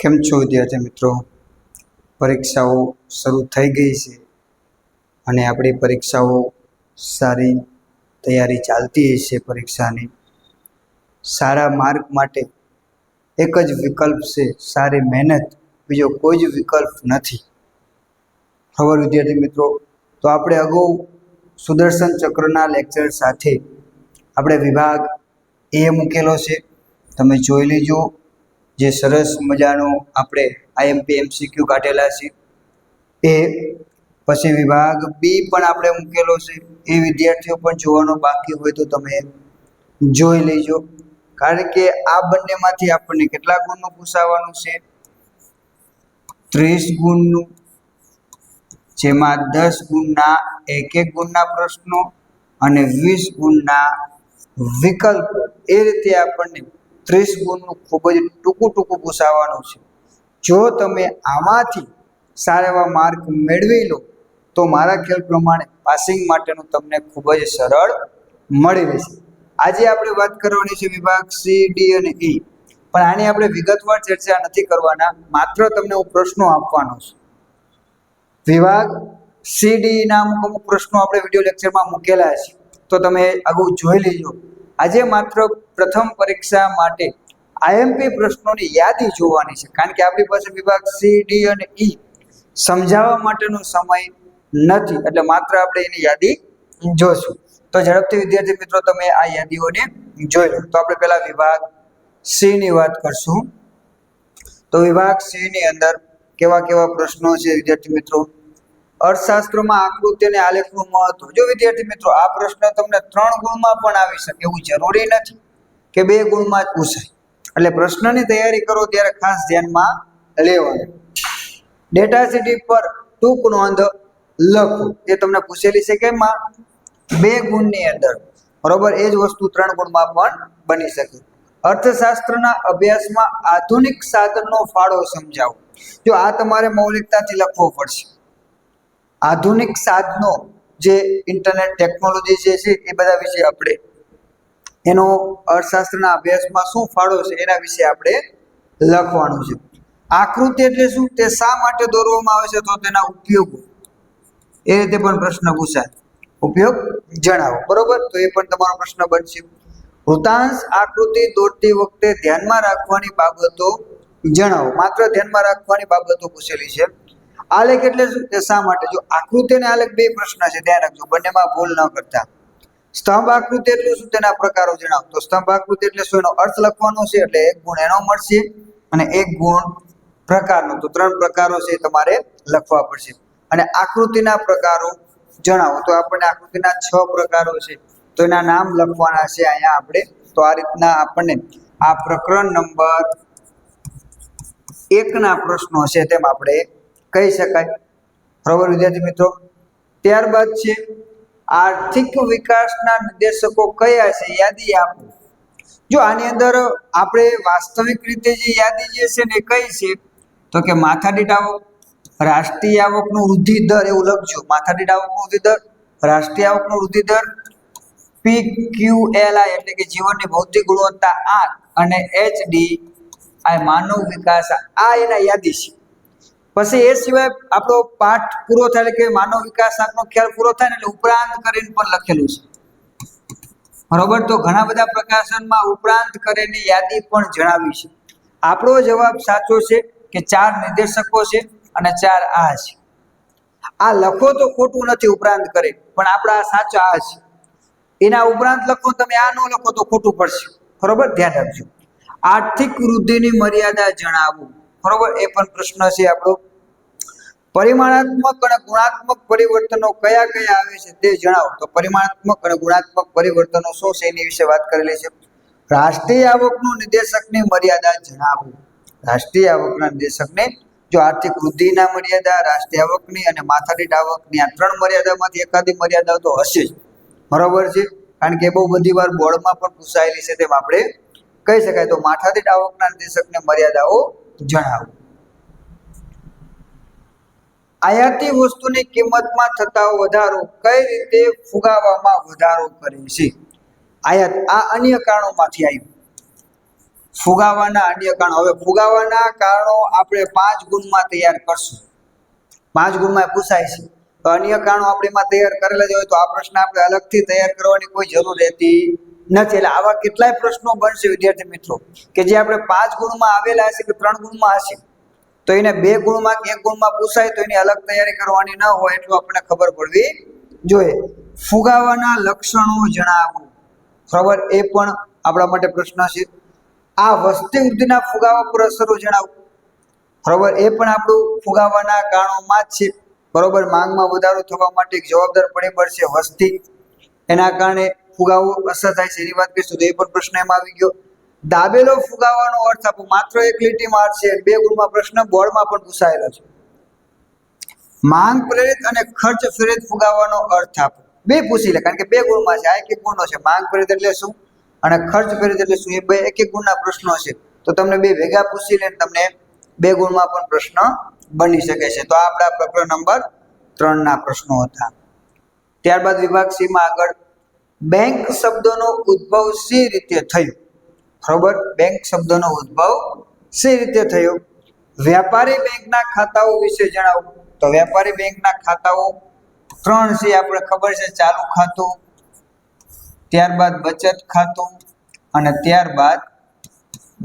કેમ છો વિદ્યાર્થી મિત્રો? પરીક્ષાઓ શરૂ થઈ ગઈ છે અને આપણી પરીક્ષાઓ સારી તૈયારી ચાલતી હશે. પરીક્ષાની સારા માર્ક માટે એક જ વિકલ્પ છે, સારી મહેનત. બીજો કોઈ જ વિકલ્પ નથી. ખબર વિદ્યાર્થી મિત્રો? તો આપણે અગાઉ સુદર્શન ચક્રના લેક્ચર સાથે આપણે વિભાગ એ મૂકેલો છે, તમે જોઈ લેજો. જે સરસ મજાનો આપણે આઈએમપી એમસીક્યુ કાઢેલા છે એ. પછી વિભાગ બી પણ આપણે મૂકેલો છે, એ વિદ્યાર્થીઓ પણ જોવાનો બાકી હોય તો તમે જોઈ લેજો. કારણ કે આ બંનેમાંથી આપણને કેટલા ગુણનું પૂછાવાનું છે? 30 ગુણનું, જેમાં 10 ગુણના એક ગુણના પ્રશ્નો અને 20 ગુણના વિકલ્પ. એ રીતે આપણને 30 ગુણનું ખૂબ જ ટૂંકું પૂછાવાનું છે. જો તમે આમાંથી સારા એવા માર્ક મેળવી લો તો મારા ખ્યાલ પ્રમાણે પાસિંગ માટેનું તમને ખૂબ જ સરળ મળી રહેશે. આજે આપણે વાત કરવાની છે વિભાગ સી, ડી અને ઈ. પણ આની આપણે વિગતવાર ચર્ચા નથી કરવાના, માત્ર તમને હું પ્રશ્નો આપવાનો છું. વિભાગ સી, ડી ના અમુક પ્રશ્નો આપણે વિડીયો લેક્ચરમાં મૂકેલા છે, તો તમે આગળ જોઈ લેજો. આજે માત્ર પ્રથમ પરીક્ષા માટે આઈએમપી પ્રશ્નોની યાદી જોવાની છે, કારણ કે આપણી પાસે વિભાગ સી, ડી અને ઈ સમજાવવા માટેનો સમય નથી, એટલે માત્ર આપણે એની યાદી જોશું. તો ઝડપથી વિદ્યાર્થી મિત્રો તમે આ યાદીઓને જોઈ લો. તો આપણે પહેલા વિભાગ સી ની વાત કરશું. તો વિભાગ સી ની અંદર કેવા કેવા પ્રશ્નો છે વિદ્યાર્થી મિત્રો? અર્થશાસ્ત્રમાં આકૃતિ અને આલેખનું મહત્વ. જો વિદ્યાર્થી મિત્રો આ પ્રશ્ન તમને 3 ગુણમાં પણ આવી શકે એવું જરૂરી નથી કે 2 ગુણમાં જ પૂછાય. એટલે પ્રશ્નની તૈયારી કરો ત્યારે ખાસ ધ્યાનમાં લેવાનું. ડેટા સીટી પર ટૂંક નોંધ લખો, એ તમને પૂછેલી છે કે એમાં 2 ગુણની અંદર, બરોબર. એ જ વસ્તુ 3 ગુણમાં પણ બની શકે. અર્થશાસ્ત્રના અભ્યાસમાં આધુનિક સાધનનો ફાળો સમજાવો. જો આ તમારે મૌલિકતાથી લખવો પડશે. આધુનિક સાધનો, જે ઇન્ટરનેટ ટેકનોલોજી જે છે એ બધા વિશે આપણે, એનો અર્થશાસ્ત્રના અભ્યાસમાં શું ફાળો છે એના વિશે આપણે લખવાનું છે. આકૃતિ એટલે શું? તે શા માટે દોરવામાં આવે છે, તો તેના ઉપયોગો. એ રીતે પણ પ્રશ્ન પૂછાય. ઉપયોગ જણાવો, બરોબર. તો એ પણ તમારો પ્રશ્ન બનશે. વૃત્તાંશ આકૃતિ દોરતી વખતે ધ્યાનમાં રાખવાની બાબતો જણાવો. માત્ર ધ્યાનમાં રાખવાની બાબતો પૂછેલી છે. આલેખ એટલે શું? તે શા માટે? જો આકૃતિ અને આલેખ 2 પ્રશ્ન છે, ધ્યાન રાખજો, બંનેમાં ભૂલ ન કરતા. સ્તંભ આકૃતિ એટલે શું? તેના પ્રકારો જણાવો. તો સ્તંભ આકૃતિ એટલે શું? એનો અર્થ લખવાનો છે, એટલે 1 ગુણ એનો મળશે અને 1 ગુણ પ્રકારનો. તો 3 પ્રકારો છે તમારે લખવા પડશે. અને આકૃતિના પ્રકારો જણાવો. તો આપણને આકૃતિના 6 પ્રકારો છે, તો એના નામ લખવાના છે અહીંયા આપણે. તો આ રીતના આપણને આ પ્રકરણ નંબર 1 ના પ્રશ્નો છે તેમ આપણે કહી શકાય. બરાબર વિદ્યાર્થી મિત્રો? ત્યારબાદ છે આર્થિક વિકાસના નિર્દેશકો કયા છે? યાદી આપો. જો આની અંદર આપણે વાસ્તવિક રીતે જે યાદી જે છે ને કઈ છે, તો કે માથાદીઠ આવક, રાષ્ટ્રીય આવકનો વૃદ્ધિ દર, એવું લખજો. માથાદીઠ આવકનો વૃદ્ધિ દર, રાષ્ટ્રીય આવકનો વૃદ્ધિ દર, PQLI એટલે કે જીવનની ભૌતિક ગુણવત્તા આંક, અને HDI માનવ વિકાસ, આ એના યાદી છે. પછી એ સિવાય આપણો પાઠ પૂરો થાય એટલે કે માનવ વિકાસ આંકનો ખ્યાલ પૂરો થાય ને એટલે ઉપરાંત કરીને પણ લખેલું છે, બરોબર. તો ઘણા બધા પ્રકાશનમાં ઉપરાંત કરેલી યાદી પણ જણાવી છે. આપણો જવાબ સાચો છે કે 4 નિર્દેશકો છે અને 4 આ છે. આ લખો તો ખોટું નથી ઉપરાંત કરે, પણ આપણા સાચા આ છે. એના ઉપરાંત લખો તમે, આ ન લખો તો ખોટું પડશે, બરોબર. ધ્યાન રાખજો. આર્થિક વૃદ્ધિની મર્યાદા જણાવો, બરોબર. એ પણ પ્રશ્ન છે આપણો. પરિમાણાત્મક અને ગુણાત્મક પરિવર્તનો કયા કયા આવે છે તે જણાવો. તો પરિમાણાત્મક અને ગુણાત્મક પરિવર્તનો શું છે એની વિશે વાત કરેલી છે. રાષ્ટ્રીય આવકનું નિર્દેશકની મર્યાદા જણાવો. રાષ્ટ્રીય આવકના નિર્દેશકને, જો આર્થિક વૃદ્ધિના મર્યાદા, રાષ્ટ્રીય આવકની અને માથાદીઠ આવકની, આ 3 મર્યાદામાંથી એકાદી મર્યાદા તો હશે જ, બરોબર છે. કારણ કે બહુ બધી વાર બોર્ડમાં પણ પૂછાયેલી છે તેમ આપણે કહી શકાય. તો માથાદીઠ આવકના નિર્દેશકને મર્યાદાઓ જણાવો. આયાતી વસ્તુની કિંમતમાં થતા વધારો કઈ રીતે ફુગાવામાં વધારો કરે છે? આયાત આ અન્ય કારણોમાંથી આવ્યું. ફુગાવાના અન્ય કારણો. હવે ફુગાવાના કારણો આપણે 5 ગુણમાં તૈયાર કરશું. 5 ગુણમાં પૂછાય છે. તો અન્ય કારણો આપણે એમાં તૈયાર કરેલા જ હોય તો આ પ્રશ્ન આપણે અલગથી તૈયાર કરવાની કોઈ જરૂર રહેતી નથી. એટલે આવા કેટલાય પ્રશ્નો બનશે વિદ્યાર્થી મિત્રો કે જે આપણે 5 ગુણમાં આવેલા હશે કે 3 ગુણમાં હશે, તો એને 2 ગુણમાં કે 1 ગુણમાં પૂછાય તો એની અલગ તૈયારી કરવાની ન હોય એટલું આપણને ખબર પડવી જોઈએ. ફુગાવાના લક્ષણો જણાવો. બરાબર, એ પણ આપણા માટે પ્રશ્ન છે. આ વસ્તી વૃદ્ધિના ફુગાવા પર અસરો જણાવો. બરાબર, એ પણ આપણું ફુગાવાના કારણોમાં જ છે. બરોબર, માંગમાં વધારો થવા માટે એક જવાબદાર પરિબળ છે વસ્તી, એના કારણે ફુગાવો અસર થાય છે એની વાત કરીશું તો એ પણ પ્રશ્ન એમાં આવી ગયો. દાબેલો ફુગાવાનો અર્થ આપો. માત્ર એક લીટીમાં અર્થ છે, 2 ગુણમાં પ્રશ્ન બોર્ડમાં પણ પૂછાયેલો છે. માંગ પ્રેરિત અને ખર્ચ પ્રેરિત ફુગાવાનો અર્થ આપો. બે પૂછી લે કારણ કે 2 ગુણમાં છે. આ એક ગુણનો છે. માંગ પ્રેરિત એટલે શું અને ખર્ચ પ્રેરિત એટલે શું, એ બે એક ગુણના પ્રશ્નો છે. તો તમને બે ભેગા પૂછી લે તમને 2 ગુણમાં પણ પ્રશ્ન બની શકે છે. તો આ આપણા પ્રકરણ નંબર 3 ના પ્રશ્નો હતા. ત્યારબાદ વિભાગ સી માં આગળ બેંક શબ્દનો ઉદ્ભવ સી રીતે થયો. બરોબર, બેંક શબ્દનો ઉદ્ભવ સી રીતે થયો. વ્યાપારી બેંકના ખાતાઓ વિશે જણાવો. તો વ્યાપારી બેંકના ખાતાઓ 3 છે આપણે ખબર છે. ચાલુ ખાતું, ત્યારબાદ બચત ખાતું અને ત્યારબાદ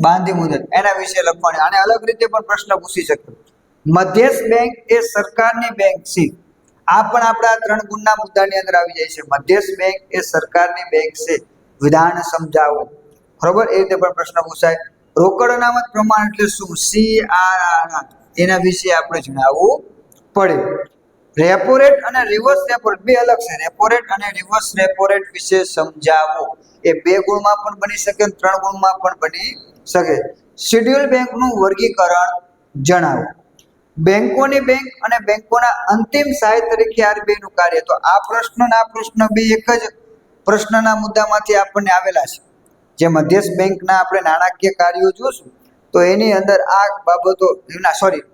બાંધી મુદત. એના વિશે લખવાની. આને અલગ રીતે પણ પ્રશ્ન પૂછી શકે. મધ્યસ્થ બેંક એ સરકારની બેંક છે. આ પણ આપણા 3 ગુણના મુદ્દાની અંદર આવી જાય છે. મધ્યસ્થ બેંક એ સરકારની બેંક છે. વિધાન સમજાવો. બરોબર, એ રીતે પણ પ્રશ્ન પૂછાય. રોકડ અનામત પ્રમાણ એટલે શું? CRR, એના વિશે આપણે જણાવવું પડે. રેપો રેટ અને રિવર્સ રેપો રેટ બે અલગ છે. રેપો રેટ અને રિવર્સ રેપો રેટ વિશે સમજાવો. એ 2 ગુણમાં પણ બની શકે, 3 ગુણમાં પણ બની શકે. શેડ્યુલ બેંકનું વર્ગીકરણ જણાવો. બેંકોની બેંક અને બેંકોના અંતિમ સહાય તરીકે RBI નું કાર્ય. તો આ પ્રશ્ન અને આ પ્રશ્ન બે એક જ પ્રશ્નના મુદ્દામાંથી આપણને આવેલા છે. જે મધ્યસ્થ બેંકના આપણે નાણાકીય કાર્યો જોશું તો એની અંદર આ બાબતો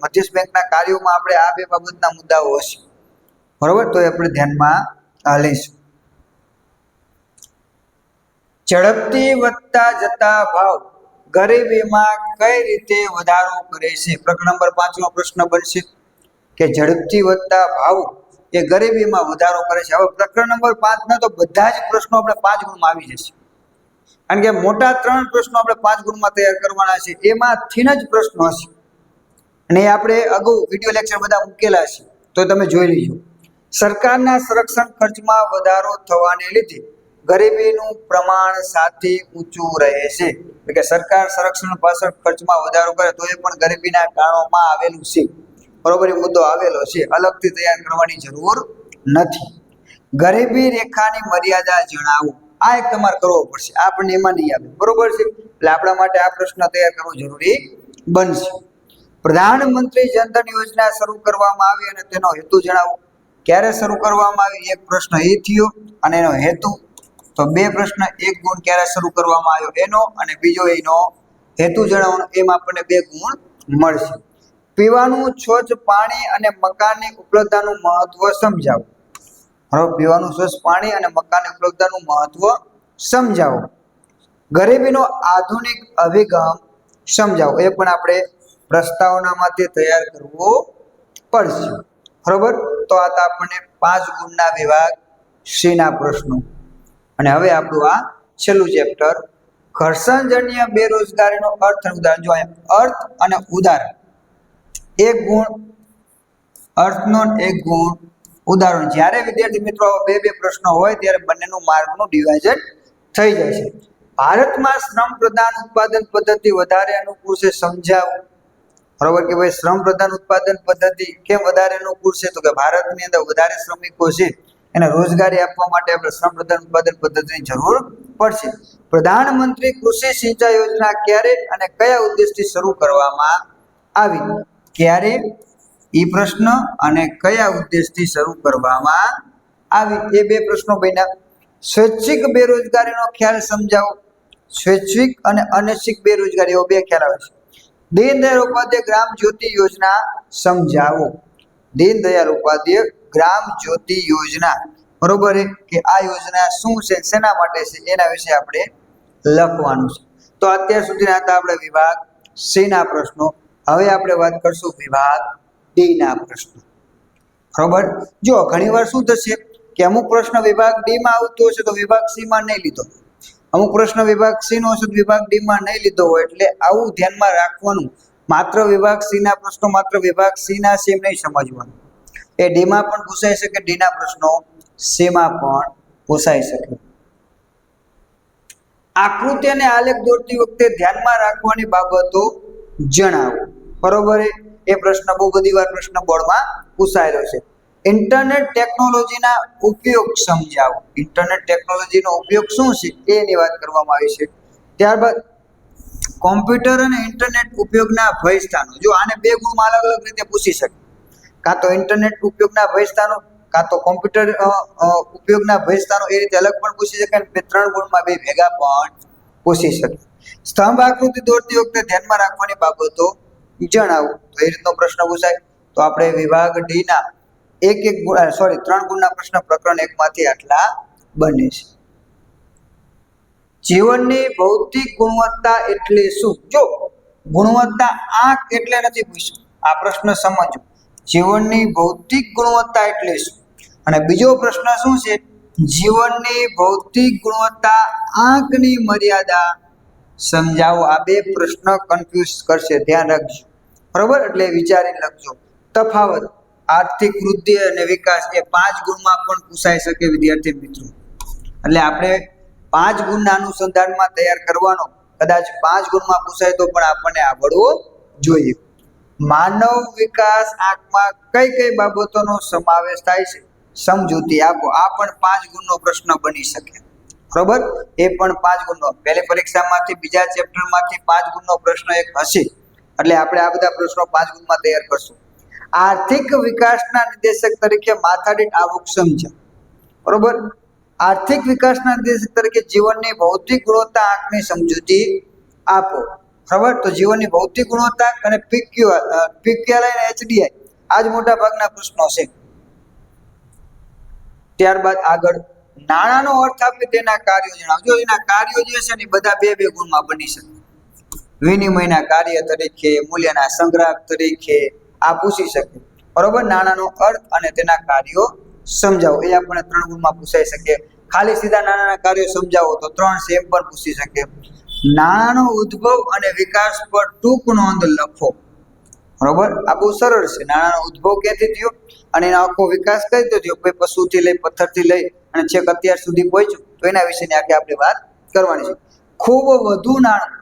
મધ્યસ્થ બેંકના કાર્યોમાં આપણે આ 2 બાબતના મુદ્દાઓ હશે. બરોબર, તો એ આપણે ધ્યાનમાં લઈશું. ઝડપથી વધતા જતા ભાવ ગરીબીમાં કઈ રીતે વધારો કરે છે? પ્રકરણ નંબર 5 નો પ્રશ્ન બનશે કે ઝડપથી વધતા ભાવ એ ગરીબીમાં વધારો કરે છે. હવે પ્રકરણ નંબર 5 ના તો બધા જ પ્રશ્નો આપણે 5 ગુણમાં આવી જશે. કારણ કે મોટા 3 પ્રશ્નો આપણે 5 ગુણમાં તૈયાર કરવાના છે. એમાંથી જ પ્રશ્નો હશે અને આપણે અગાઉ વિડિયો લેક્ચર બધા મૂકેલા છે તો તમે જોઈ લેજો. સરકારના સંરક્ષણ ખર્ચમાં વધારો થવાને લીધે ગરીબીનું પ્રમાણ સાથે ઊંચું રહે છે. એટલે કે સરકાર સંરક્ષણ પાછળ ખર્ચમાં વધારો કરે તો એ પણ ગરીબીના કારણોમાં આવેલું છે. બરોબર, એ મુદ્દો આવેલો છે, અલગથી તૈયાર કરવાની જરૂર નથી. ગરીબી રેખાની મર્યાદા જણાવો. આ એક તમારે કરવો પડશે, આ પણ એમાં નહીં આવે. બરોબર છે, એટલે આપણા માટે આ પ્રશ્ન તૈયાર કરવો જરૂરી બનશે. પ્રધાનમંત્રી જનધન યોજના શરૂ કરવામાં આવી અને તેનો હેતુ જણાવો. ક્યારે શરૂ કરવામાં આવી? એક પ્રશ્ન એ થયો અને એનો હેતુ. તો 2 પ્રશ્ન, 1 ગુણ ક્યારે શરૂ કરવામાં આવ્યો એનો અને બીજો એનો હેતુ જણાવવાનો. એમ આપણને 2 ગુણ મળશે. પીવાનું સ્વચ્છ પાણી અને મકાનની ઉપલબ્ધતાનું મહત્વ સમજાવો. હવે પીવાનું સ્વચ્છ પાણી અને મકાનની ઉપલબ્ધતાનું મહત્વ સમજાવો. ગરીબીનો આધુનિક અભિગમ સમજાવો. એ પણ આપણે પ્રસ્તાવનામાંથી તૈયાર કરવો પડશે. બરોબર, તો આ તો આપણને 5 ગુણના વિભાગ સી ના પ્રશ્નો. અને હવે આપણું આ છેલ્લું ચેપ્ટર ઘર્ષણજન્ય બેરોજગારીનો અર્થ અને ઉદાહરણ. જો અહીંયા અર્થ અને ઉદાહરણ 1 ગુણ, અર્થનો 1 ગુણ, ઉદાહરણ. જ્યારે વિદ્યાર્થી મિત્રો 2 પ્રશ્નો હોય ત્યારે બંનેનું માર્કનું ડિવાઇઝન થઈ જાય છે. ભારતમાં શ્રમ પ્રધાન ઉત્પાદન પદ્ધતિ વધારે અનુકૂળ છે, સમજાવો. બરોબર કે ભાઈ શ્રમ પ્રધાન ઉત્પાદન પદ્ધતિ કેમ વધારે અનુકૂળ છે? તો કે ભારતની અંદર વધારે શ્રમિકો છે એને રોજગારી આપવા માટે આપણે શ્રમ પ્રધાન ઉત્પાદન પદ્ધતિની જરૂર પડશે. પ્રધાનમંત્રી કૃષિ સિંચાઈ યોજના ક્યારે અને કયા ઉદ્દેશથી શરૂ કરવામાં આવી? ક્યારે એ પ્રશ્ન અને કયા ઉદ્દેશથી શરૂ કરવામાં આવી, એ 2 પ્રશ્નો બન્યા. સ્વૈચ્છિક બેરોજગારીનો ખ્યાલ સમજાવો. સ્વૈચ્છિક અને અનૈચ્છિક બેરોજગારી એવો 2 ખ્યાલ આવે છે. દીનદયાળ ઉપાધ્યાય ગ્રામ જ્યોતિ યોજના સમજાવો. દીનદયાળ ઉપાધ્યાય ગ્રામ જ્યોતિ યોજના, બરોબર કે આ યોજના શું છે, શેના માટે છે, એના વિશે આપણે લખવાનું છે. તો અત્યાર સુધીના હતા આપણે વિભાગ સી ના પ્રશ્નો. હવે આપણે વાત કરશું વિભાગ ડી ના પ્રશ્નો. બરોબર. જો ઘણીવાર શું થશે કે અમુક પ્રશ્ન વિભાગ ડી માં આવતો હશે તો વિભાગ સી માં નહીં લીધો, અમુક પ્રશ્ન વિભાગ સી નો હશે તો વિભાગ ડી માં નહીં લીધો હોય, એટલે આવું ધ્યાનમાં રાખવાનું. માત્ર વિભાગ સી ના પ્રશ્નો માત્ર વિભાગ સી ના સેમ નહીં સમજવાનું, એ ડી માં પણ પૂછાઈ શકે, ડી ના પ્રશ્નો સી માં પણ પૂછાઈ શકે. આકૃતિ અને આલેખ દોરતી વખતે ધ્યાનમાં રાખવાની બાબતો જણાવો. બરોબર. એ પ્રશ્ન બહુ બધી વાર પ્રશ્ન બોર્ડમાં પૂછાયેલો છે. ઇન્ટરનેટ ટેકનોલોજીના ઉપયોગ સમજાવો. ઇન્ટરનેટ ટેકનોલોજીનો ઉપયોગ શું છે એની વાત કરવામાં આવી છે. ત્યારબાદ કોમ્પ્યુટર અને ઇન્ટરનેટ ઉપયોગના ભય સ્થાનો. જો આને બે ગુણમાં અલગ અલગ રીતે પૂછી શકે, કાં તો ઇન્ટરનેટ ઉપયોગના ભય સ્થાનો, કાં તો કોમ્પ્યુટર ઉપયોગના ભય સ્થાનો, એ રીતે અલગ પણ પૂછી શકે અને ત્રણ ગુણમાં બે ભેગા પણ પૂછી શકે. સ્તંભ આકૃતિ દોરતી વખતે ધ્યાનમાં રાખવાની બાબતો જણાવો. તો એ રીતનો પ્રશ્ન પૂછાય. તો આપણે વિભાગ ડી ના ત્રણ ગુણના પ્રશ્ન પ્રકરણ 1 માંથી આટલા બને છે. જીવનની ભૌતિક ગુણવત્તા એટલે શું? જો ગુણવત્તા આંક એટલે નથી પૂછ્યું, આ પ્રશ્ન સમજો. જીવનની ભૌતિક ગુણવત્તા એટલે શું? અને બીજો પ્રશ્ન શું છે? જીવનની ભૌતિક ગુણવત્તા આંકની મર્યાદા સમજાવો. આ બે પ્રશ્ન કન્ફ્યુઝ કરશે, ધ્યાન રાખજો. બરોબર. એટલે વિચારીને લખજો. તફાવત આર્થિક વૃદ્ધિ અને વિકાસ એ 5 ગુણમાં પણ પૂછાઈ શકે વિદ્યાર્થી મિત્રો. એટલે આપણે 5 ગુણના અનુસંધાનમાં તૈયાર કરવાનો. કદાચ 5 ગુણમાં પૂછાય તો પણ આપણને આવડવું જોઈએ. માનવ વિકાસ આંકમાં કઈ કઈ બાબતોનો સમાવેશ થાય છે? સમજૂતી આપો. આ પણ 5 ગુણનો પ્રશ્ન બની શકે. બરોબર. એ પણ 5 ગુણનો. પહેલી પરીક્ષામાંથી બીજા ચેપ્ટરમાંથી 5 ગુણનો પ્રશ્ન એક હશે. એટલે આપણે આ બધા પ્રશ્નો 5 ગુણમાં તૈયાર કરશું. આર્થિક વિકાસના નિર્દેશક તરીકે માથાદીઠ આવક સમજો. બરોબર. આર્થિક વિકાસના નિર્દેશક તરીકે જીવનની ભૌતિક ગુણવત્તા આંકની સમજૂતી આપો. બરાબર. તો જીવનની ભૌતિક ગુણવત્તા અને પીક્યુઆઈ અને એચડીઆઈ આ જ મોટા ભાગના પ્રશ્નો છે. ત્યારબાદ આગળ નાણાંનો અર્થ આપે તેના કાર્યો જણાવજો. એના કાર્યો જે છે ને બધા બે ગુણમાં બની શકે. વિનિમયના કાર્ય તરીકે, મૂલ્યના સંગ્રાહક તરીકે આ પૂછી શકે. બરોબર. નાણાંનો અર્થ અને તેના કાર્યો સમજાવો. એ આપણે 3 ગુણમાં પૂછાઈ શકે. ખાલી સીધા નાણાંના કાર્યો સમજાવો તો 3 સેમ પણ પૂછી શકે. નાણાંનો ઉદ્ભવ અને વિકાસ પર ટૂંક નોંધ લખો. બરોબર. આ બહુ સરળ છે. નાણાંનો ઉદ્ભવ ક્યાંથી થયો અને એનો આખો વિકાસ કઈ રીતે થયો, કોઈ પશુથી લઈ, પથ્થરથી લઈ અને છેક અત્યાર સુધી પહોંચ્યું, તો એના વિશેની આખી આપણે વાત કરવાની છે. ખૂબ વધુ નાણાં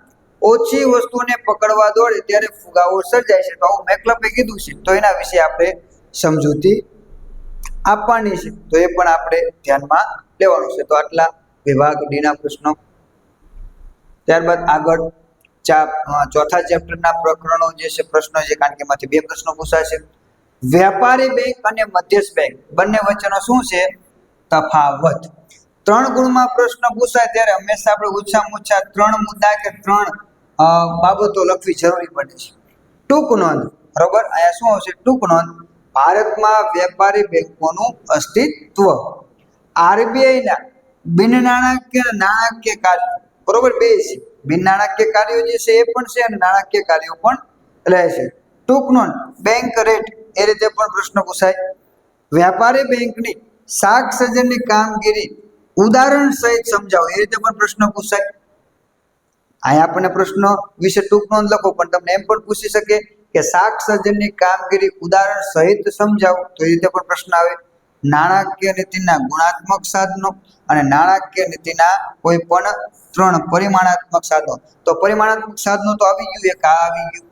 ઓછી વસ્તુને પકડવા દોડે ત્યારે ફુગાવો સર્જાય છે. તો આવું મેકલપે કીધું છે, તો એના વિશે આપણે સમજૂતી આપવાની છે. તો એ પણ આપણે ધ્યાનમાં લેવાનું છે. તો આટલા વિભાગ ડી ના પ્રશ્નો. ત્યારબાદ આગળ ચોથા ચેપ્ટરના પ્રકરણો જે છે, પ્રશ્નો છે, કારણ કે એમાંથી 2 પ્રશ્નો પૂછાશે. વ્યાપારી બેંક અને મધ્યસ્થ બેંક બંને વચ્ચેનો શું છે તફાવત? 3 ગુણમાં પ્રશ્ન પૂછાય ત્યારે હંમેશા આપણે ઓછામાં ઓછા 3 મુદ્દા કે 3 બાબતો લખવી જરૂરી પડે છે. ટૂંક નોંધ. બરોબર. અહીંયા શું આવશે? ટૂંક નોંધ. ભારતમાં વેપારી બેંકોનું અસ્તિત્વ. આરબીઆઈના બિન નાણાકીય નાણાકીય કાર્યો. બરોબર. બે છે. બિન નાણાકીય કાર્યો જે છે એ પણ છે અને નાણાકીય કાર્યો પણ રહેશે. ટૂંક નોંધ. બેંક રેટ, એ રીતે પણ પ્રશ્ન પૂછાય. વ્યાપારી બેંકની શાક સર્જનની કામગીરી ઉદાહરણ સહિત સમજાવો. એ રીતે પણ પ્રશ્ન પૂછાય. અહીંયા આપણને પ્રશ્ન વિશે ટૂંક નોંધ લખો, પણ તમને એમ પણ પૂછી શકે કે શાક સર્જનની કામગીરી ઉદાહરણ સહિત સમજાવો. તો એ રીતે પણ પ્રશ્ન આવે. નાણાકીય નીતિના ગુણાત્મક સાધનો અને નાણાકીય નીતિના કોઈ પણ 3 પરિમાણાત્મક સાધનો. તો પરિમાણાત્મક સાધનો તો આવી ગયું, એક આ આવી ગયું.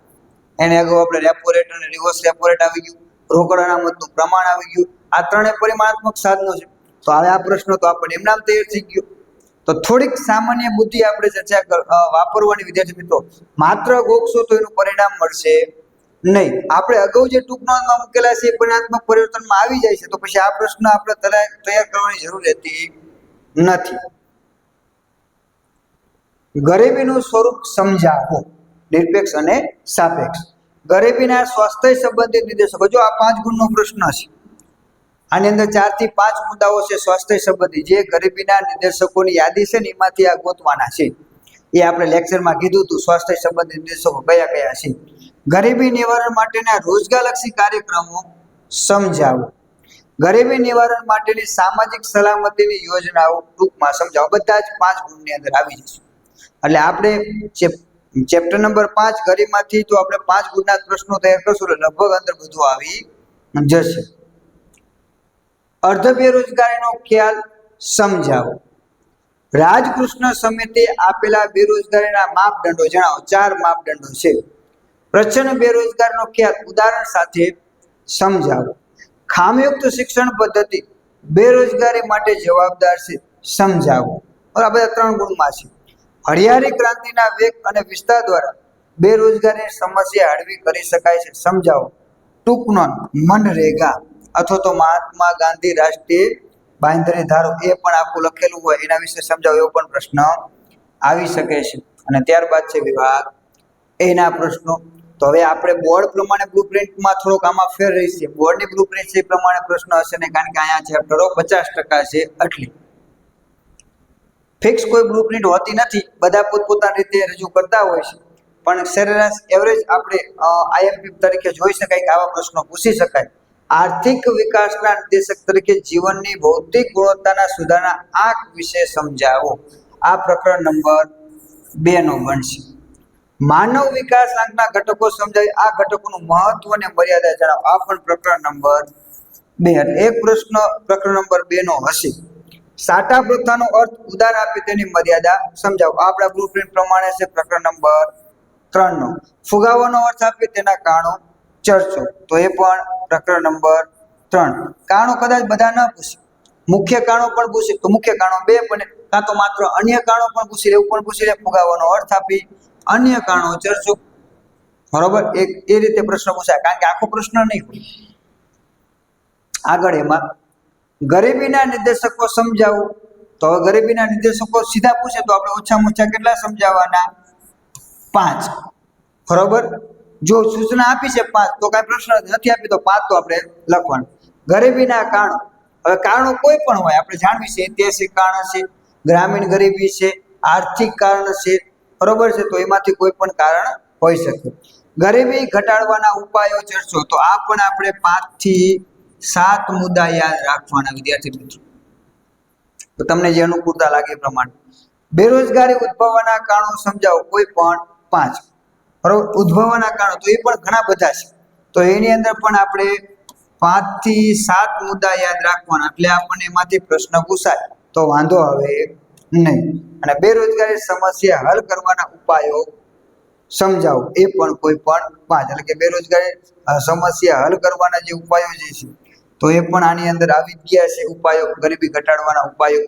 એને અગાઉ આપણે રેપો રેટ અને રિવર્સ રેપો રેટ આવી ગયું. રોકડ અનામતનું પ્રમાણ આવી ગયું. આ 3 પરિમાણાત્મક સાધનો છે. તો હવે આ પ્રશ્ન તો આપણને એમ નામ તૈયાર થઈ ગયો. તો થોડીક સામાન્ય બુદ્ધિ આપણે ચર્ચા વાપરવાની વિદ્યાર્થી મિત્રો. માત્ર ગોખશો તો એનું પરિણામ મળશે નહીં. આપણે અગાઉ જે ટૂંક નોંધમાં મૂકેલા છે એ પરિણાત્મક પરિવર્તનમાં આવી જાય છે, તો પછી આ પ્રશ્ન આપણે તૈયાર કરવાની જરૂર રહેતી નથી. ગરીબીનું સ્વરૂપ સમજાવો. નિરપેક્ષ અને સાપેક્ષ. ગરીબીના સ્વાસ્થ્ય સંબંધિત નિર્દેશકો. જો આ 5 ગુણનો પ્રશ્ન છે. આની અંદર 4 થી 5 મુદ્દાઓ છે સ્વાસ્થ્ય સંબંધી, જે ગરીબીના નિર્દેશકોની યાદી છે ને એમાંથી આ ગોતવાના છે. એ આપણે લેક્ચરમાં કીધું હતું સ્વાસ્થ્ય સંબંધિત નિર્દેશકો કયા કયા છે. ગરીબી નિવારણ માટેના રોજગારલક્ષી કાર્યક્રમો સમજાવો. ગરીબી નિવારણ માટેની સામાજિક સલામતીની યોજનાઓ ટૂંકમાં સમજાવો. બધા જ 5 ગુણની અંદર આવી જશે. એટલે આપણે ચેપ્ટર નંબર 5 ગરીબમાંથી તો આપણે 5 ગુણના પ્રશ્નો તૈયાર કરશું એટલે લગભગ અંદર બધું આવી જશે. અર્ધ બેરોજગારીનો ખ્યાલ સમજાવો. રાજકૃષ્ણ સમિતિ આપેલા બેરોજગારીના માપદંડો જણાવો. 4 માપદંડો છે. પ્રચ્છન્ન બેરોજગારીનો ખ્યાલ ઉદાહરણ સાથે સમજાવો. ખામયુક્ત શિક્ષણ પદ્ધતિ બેરોજગારી માટે જવાબદાર છે, સમજાવો. આ બધા 3 ગુણમાં છે. હરિયાળી ક્રાંતિના વેગ અને વિસ્તાર દ્વારા બેરોજગારીની સમસ્યા હળવી કરી શકાય છે, સમજાવો. ટૂંક નોંધ મનરેગા અથવા તો મહાત્મા ગાંધી રાષ્ટ્રીય બાંહેધરી ધારો એ પણ આખું લખેલું હોય એના વિશે સમજાવો એવો પણ પ્રશ્ન આવી શકે છે. અને ત્યારબાદ છે વિભાગ એના પ્રશ્નો. તો હવે આપણે બોર્ડ પ્રમાણે બ્લુપ્રિન્ટમાં થોડોક આમાં ફેર રહેશે. બોર્ડની બ્લુપ્રિન્ટ છે એ પ્રમાણે પ્રશ્ન હશે ને, કારણ કે અહીંયા ચેપ્ટરો 50% છે એટલે ફિક્સ કોઈ બ્લુપ્રિન્ટ હોતી નથી. બધા પોતપોતાની રીતે રજૂ કરતા હોય છે, પણ સરેરાશ એવરેજ આપણે આઈએમપી તરીકે જોઈ શકાય કે આવા પ્રશ્નો પૂછી શકાય. આર્થિક વિકાસના નિર્દેશક તરીકે જીવનની ભૌતિક ગુણવત્તાના સુધારણા આંક વિશે સમજાવો. આ પ્રકરણ નંબર 2 નો બનશે. માનવ વિકાસ આંકના ઘટકો સમજાવી. આ ઘટકોનું મહત્વ અને મર્યાદા જણાવો. આ પણ પ્રકરણ નંબર 2. એટલે એક પ્રશ્ન પ્રકરણ નંબર 2 નો હશે. સાટા પ્રથાનો અર્થ ઉદાહરણ આપી તેની મર્યાદા સમજાવો. આપણા બ્લુપ્રિન્ટ પ્રમાણે છે પ્રકરણ નંબર 3 નો. ફુગાવાનો અર્થ આપી તેના કારણો ચર્ચો. તો એ પણ પ્રકરણ નંબર 3. કારણો કદાચ બધા ન પૂછે, મુખ્ય કારણો પણ પૂછે તો મુખ્ય કારણો 2 પણ, કાં તો માત્ર અન્ય કારણો પણ પૂછી લે, એવું પણ પૂછી લે. ફુગાવાનો અર્થ આપી અન્ય કારણો ચર્ચો. બરોબર, એ રીતે પ્રશ્ન પૂછાય, કારણ કે આખો પ્રશ્ન નહીં હોય. આગળ એમાં ગરીબીના નિર્દેશકો સમજાવો. તો હવે ગરીબીના નિર્દેશકો સીધા પૂછે તો આપણે ઓછામાં ઓછા કેટલા સમજાવવાના? 5. બરોબર, જો સૂચના આપી છે 5 તો કાંઈ પ્રશ્ન નથી આપી તો 5 તો આપણે લખવાનું. ગરીબીના કારણો, હવે કારણો કોઈ પણ હોય આપણે જાણવી છે. ઐતિહાસિક કારણ છે, ગ્રામીણ ગરીબી છે, આર્થિક કારણ છે, બરોબર છે. તો એમાંથી કોઈ પણ કારણ હોઈ શકે. ગરીબી ઘટાડવાના ઉપાયો ચર્ચો. તો આ પણ આપણે 5 થી 7 મુદ્દા યાદ રાખવાના વિદ્યાર્થી મિત્રો. તો તમને જે અનુકૂળતા લાગે એ પ્રમાણે. બેરોજગારી ઉદ્ભવવાના કારણો સમજાવો. કોઈ પણ 5. બરોબર, ઉદ્ભવવાના કારણો તો એ પણ ઘણા બધા છે. તો એની અંદર પણ આપણે 5 થી 7 મુદ્દા યાદ રાખવાના, એટલે આપણને એમાંથી પ્રશ્ન પૂછાય તો વાંધો આવે નહીં. અને બેરોજગારી સમસ્યા હલ કરવાના ઉપાયો સમજાવો. એ પણ કોઈ પણ 5. એટલે કે બેરોજગારી સમસ્યા હલ કરવાના જે ઉપાયો જે છે તો એ પણ આની અંદર આવી ગયા છે. ઉપાયો, ગરીબી ઘટાડવાના ઉપાયો.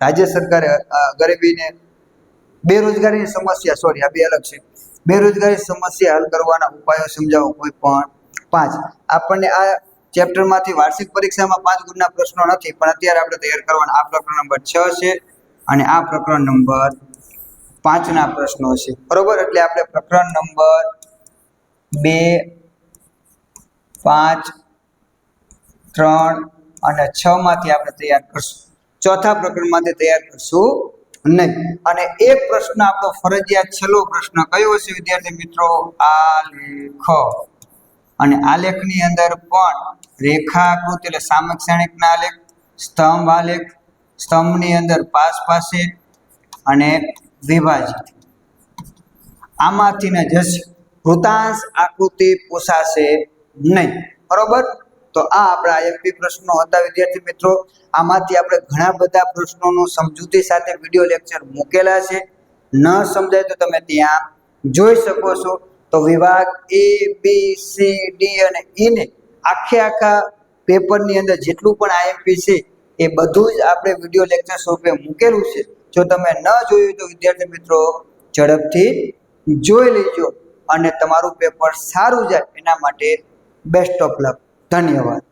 રાજ્ય સરકારે ગરીબીને બેરોજગારીની સમસ્યા, સોરી આ બે અલગ છે. બેરોજગારી સમસ્યા હલ કરવાના ઉપાયો સમજાવો. કોઈ પણ 5. આપણને આ ચેપ્ટરમાંથી વાર્ષિક પરીક્ષામાં 5 ગુણના પ્રશ્નો નથી, પણ અત્યારે આપણે તૈયાર કરવાના. આ પ્રકરણ નંબર 6 છે અને આ પ્રકરણ નંબર 5 ના પ્રશ્નો છે. બરોબર, એટલે આપણે પ્રકરણ નંબર 2, 5, 3 અને 6 માંથી આપણે તૈયાર કરશું. ચોથા પ્રકરણમાંથી તૈયાર કરશું નહીં. અને એક પ્રશ્ન આપણો ફરજિયાત છેલ્લો પ્રશ્ન કયો હશે વિદ્યાર્થી મિત્રો? આલેખ. અને આલેખની અંદર પણ રેખાકૃતિ એટલે સામક શ્રેણિકના આલેખ, સ્તંભ આલેખ, સ્તંભની અંદર પાસ પાસે અને વિભાજિત, આમાંથી ને જશે. વૃતાંશ આકૃતિ પૂછાશે નહીં. બરોબર, તો આ આપણા આઈએમપી પ્રશ્નો હતા વિદ્યાર્થી મિત્રો. આમાંથી આપણે ઘણા બધા પ્રશ્નોનું સમજૂતી સાથે વિડીયો લેક્ચર મૂકેલા છે. ન સમજાય તો તમે ત્યાં જોઈ શકો છો. તો વિભાગ A, B, C, D અને E ને આખા પેપરની અંદર જેટલું પણ આઈએમપી છે એ બધું જ આપણે વિડીયો લેક્ચર સ્વરૂપે મૂકેલું છે. જો તમે ન જોયું તો વિદ્યાર્થી મિત્રો ઝડપથી જોઈ લેજો અને તમારું પેપર સારું જાય એના માટે બેસ્ટ ઓફ લક. ધન્યવાદ.